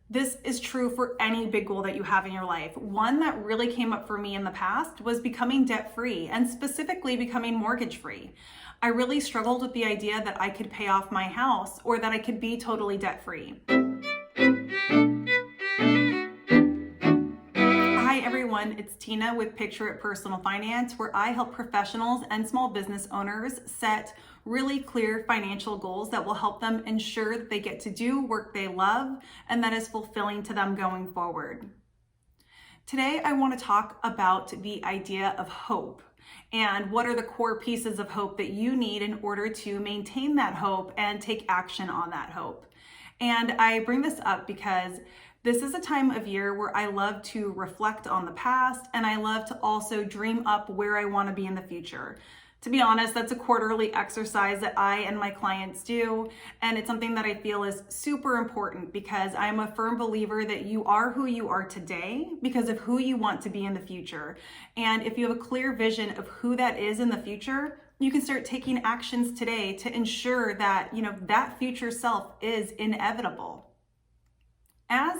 This is true for any big goal that you have in your life. One that really came up for me in the past was becoming debt-free, and specifically becoming mortgage-free. I really struggled with the idea that I could pay off my house or that I could be totally debt-free. Hi everyone, it's Tina with Picture It Personal Finance, where I help professionals and small business owners set really clear financial goals that will help them ensure that they get to do work they love and that is fulfilling to them going forward. Today, I want to talk about the idea of hope and what are the core pieces of hope that you need in order to maintain that hope and take action on that hope. And I bring this up because this is a time of year where I love to reflect on the past, and I love to also dream up where I want to be in the future. To be honest, that's a quarterly exercise that I and my clients do, and it's something that I feel is super important because I'm a firm believer that you are who you are today because of who you want to be in the future. And if you have a clear vision of who that is in the future, you can start taking actions today to ensure that, that future self is inevitable. As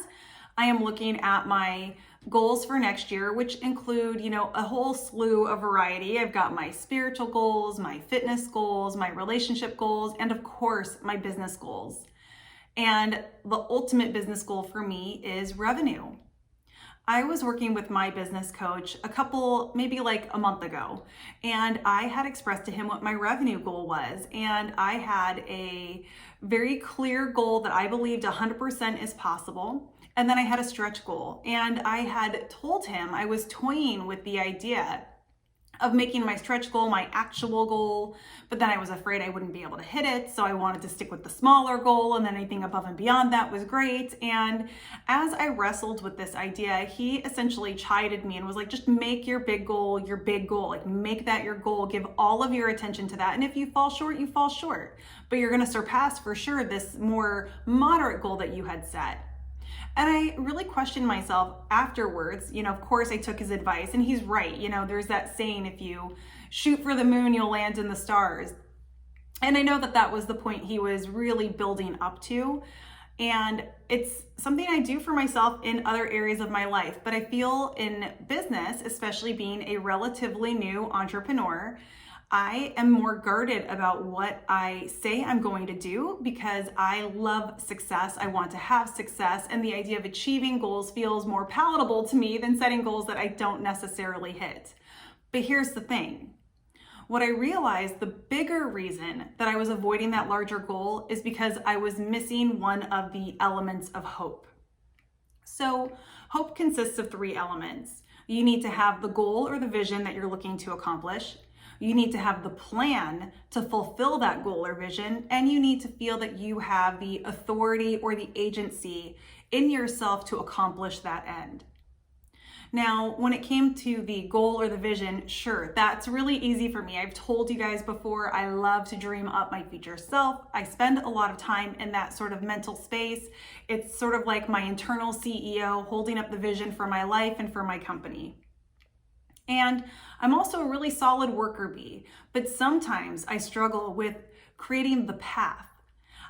I am looking at my goals for next year, which include, a whole slew of variety. I've got my spiritual goals, my fitness goals, my relationship goals, and of course, my business goals. And the ultimate business goal for me is revenue. I was working with my business coach maybe like a month ago, and I had expressed to him what my revenue goal was. And I had a very clear goal that I believed 100% is possible. And then I had a stretch goal, and I had told him I was toying with the idea of making my stretch goal my actual goal, but then I was afraid I wouldn't be able to hit it. So I wanted to stick with the smaller goal, and then anything above and beyond that was great. And as I wrestled with this idea, he essentially chided me and was like, just make your big goal, like make that your goal, give all of your attention to that. And if you fall short, you fall short, but you're gonna surpass for sure this more moderate goal that you had set. And I really questioned myself afterwards. Of course I took his advice, and he's right. There's that saying, if you shoot for the moon, you'll land in the stars. And I know that that was the point he was really building up to. And it's something I do for myself in other areas of my life. But I feel in business, especially being a relatively new entrepreneur, I am more guarded about what I say I'm going to do because I love success. I want to have success, and the idea of achieving goals feels more palatable to me than setting goals that I don't necessarily hit. But here's the thing. What I realized, the bigger reason that I was avoiding that larger goal is because I was missing one of the elements of hope. So hope consists of 3 elements. You need to have the goal or the vision that you're looking to accomplish. You need to have the plan to fulfill that goal or vision, and you need to feel that you have the authority or the agency in yourself to accomplish that end. Now, when it came to the goal or the vision, sure, that's really easy for me. I've told you guys before, I love to dream up my future self. I spend a lot of time in that sort of mental space. It's sort of like my internal CEO holding up the vision for my life and for my company. And I'm also a really solid worker bee, but sometimes I struggle with creating the path.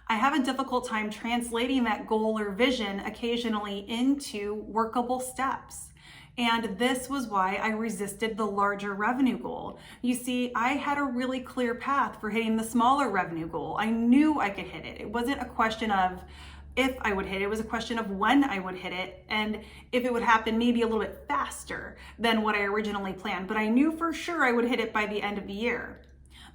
I have a difficult time translating that goal or vision occasionally into workable steps. And this was why I resisted the larger revenue goal. You see, I had a really clear path for hitting the smaller revenue goal. I knew I could hit it. It wasn't a question of if I would hit it, it was a question of when I would hit it, and if it would happen maybe a little bit faster than what I originally planned, but I knew for sure I would hit it by the end of the year.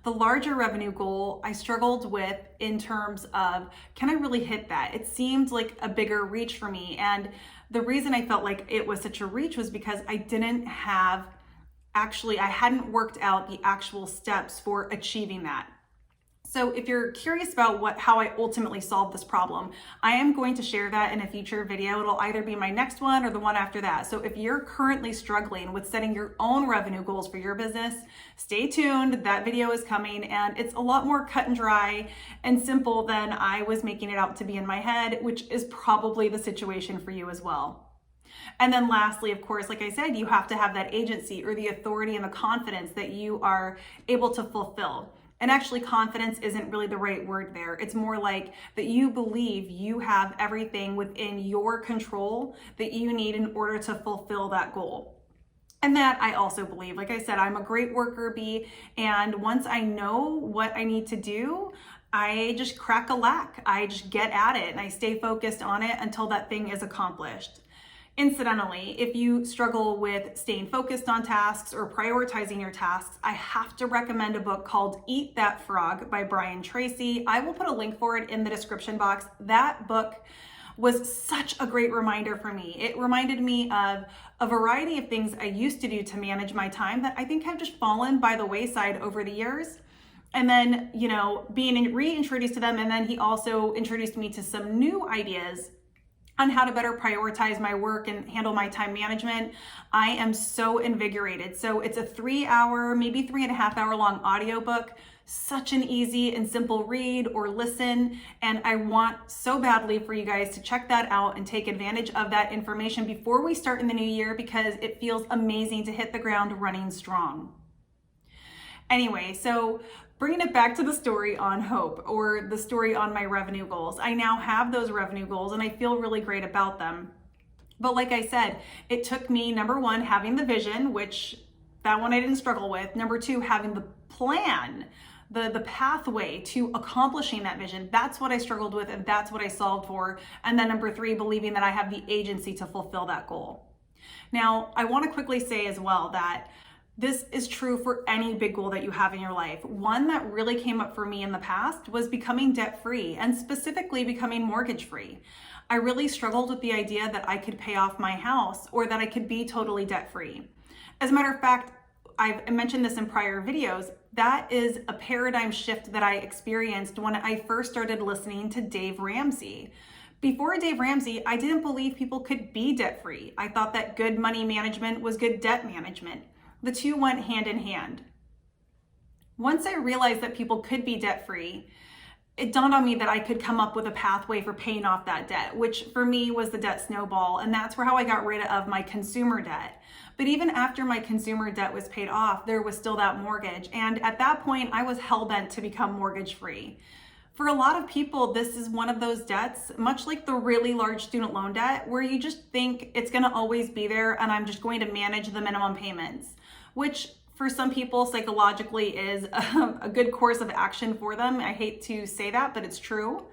The larger revenue goal I struggled with in terms of, can I really hit that? It seemed like a bigger reach for me, and the reason I felt like it was such a reach was because I hadn't worked out the actual steps for achieving that. So if you're curious about how I ultimately solved this problem, I am going to share that in a future video. It'll either be my next one or the one after that. So if you're currently struggling with setting your own revenue goals for your business, stay tuned. That video is coming, and it's a lot more cut and dry and simple than I was making it out to be in my head, which is probably the situation for you as well. And then lastly, of course, like I said, you have to have that agency or the authority and the confidence that you are able to fulfill. And actually, confidence isn't really the right word there. It's more like that you believe you have everything within your control that you need in order to fulfill that goal. And that I also believe. Like I said, I'm a great worker bee, and once I know what I need to do, I just crack a lack. I just get at it and I stay focused on it until that thing is accomplished. Incidentally, if you struggle with staying focused on tasks or prioritizing your tasks, I have to recommend a book called Eat That Frog by Brian Tracy. I will put a link for it in the description box. That book was such a great reminder for me. It reminded me of a variety of things I used to do to manage my time that I think have just fallen by the wayside over the years. And then, being reintroduced to them. And then he also introduced me to some new ideas on how to better prioritize my work and handle my time management. I am so invigorated. So it's a 3-hour, maybe 3.5-hour long audiobook. Such an easy and simple read or listen. And I want so badly for you guys to check that out and take advantage of that information before we start in the new year, because it feels amazing to hit the ground running strong. Anyway, so bringing it back to the story on hope, or the story on my revenue goals. I now have those revenue goals and I feel really great about them. But like I said, it took me, number one, having the vision, which that one I didn't struggle with. Number two, having the plan, the pathway to accomplishing that vision. That's what I struggled with and that's what I solved for. And then number three, believing that I have the agency to fulfill that goal. Now, I want to quickly say as well that this is true for any big goal that you have in your life. One that really came up for me in the past was becoming debt-free, and specifically becoming mortgage-free. I really struggled with the idea that I could pay off my house or that I could be totally debt-free. As a matter of fact, I've mentioned this in prior videos, that is a paradigm shift that I experienced when I first started listening to Dave Ramsey. Before Dave Ramsey, I didn't believe people could be debt-free. I thought that good money management was good debt management. The two went hand in hand. Once I realized that people could be debt-free, it dawned on me that I could come up with a pathway for paying off that debt, which for me was the debt snowball. And that's how I got rid of my consumer debt. But even after my consumer debt was paid off, there was still that mortgage. And at that point, I was hell-bent to become mortgage-free. For a lot of people, this is one of those debts, much like the really large student loan debt, where you just think it's going to always be there and I'm just going to manage the minimum payments, which for some people psychologically is a good course of action for them. I hate to say that, but it's true.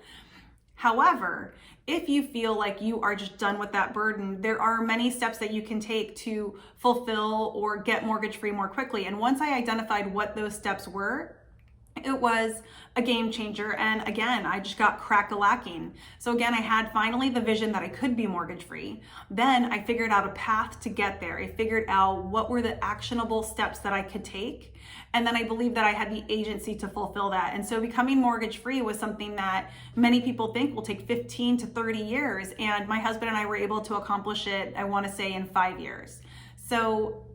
However, if you feel like you are just done with that burden, there are many steps that you can take to fulfill or get mortgage free more quickly. And once I identified what those steps were, it was a game changer. And again, I just got crack-a-lacking. So again, I had finally the vision that I could be mortgage free. Then I figured out a path to get there. I figured out what were the actionable steps that I could take. And then I believed that I had the agency to fulfill that. And so becoming mortgage free was something that many people think will take 15 to 30 years. And my husband and I were able to accomplish it, I want to say, in 5 years. So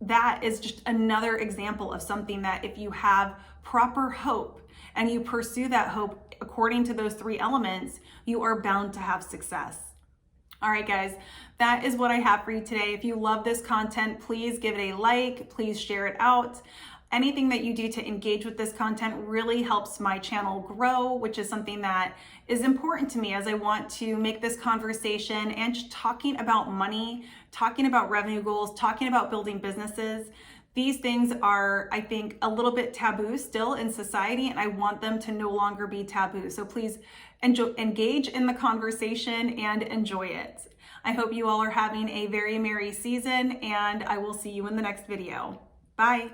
that is just another example of something that if you have proper hope and you pursue that hope according to those 3 elements, you are bound to have success. All right, guys, that is what I have for you today. If you love this content, please give it a like, please share it out. Anything that you do to engage with this content really helps my channel grow, which is something that is important to me as I want to make this conversation and just talking about money, talking about revenue goals, talking about building businesses. These things are, I think, a little bit taboo still in society, and I want them to no longer be taboo. So please engage in the conversation and enjoy it. I hope you all are having a very merry season, and I will see you in the next video. Bye.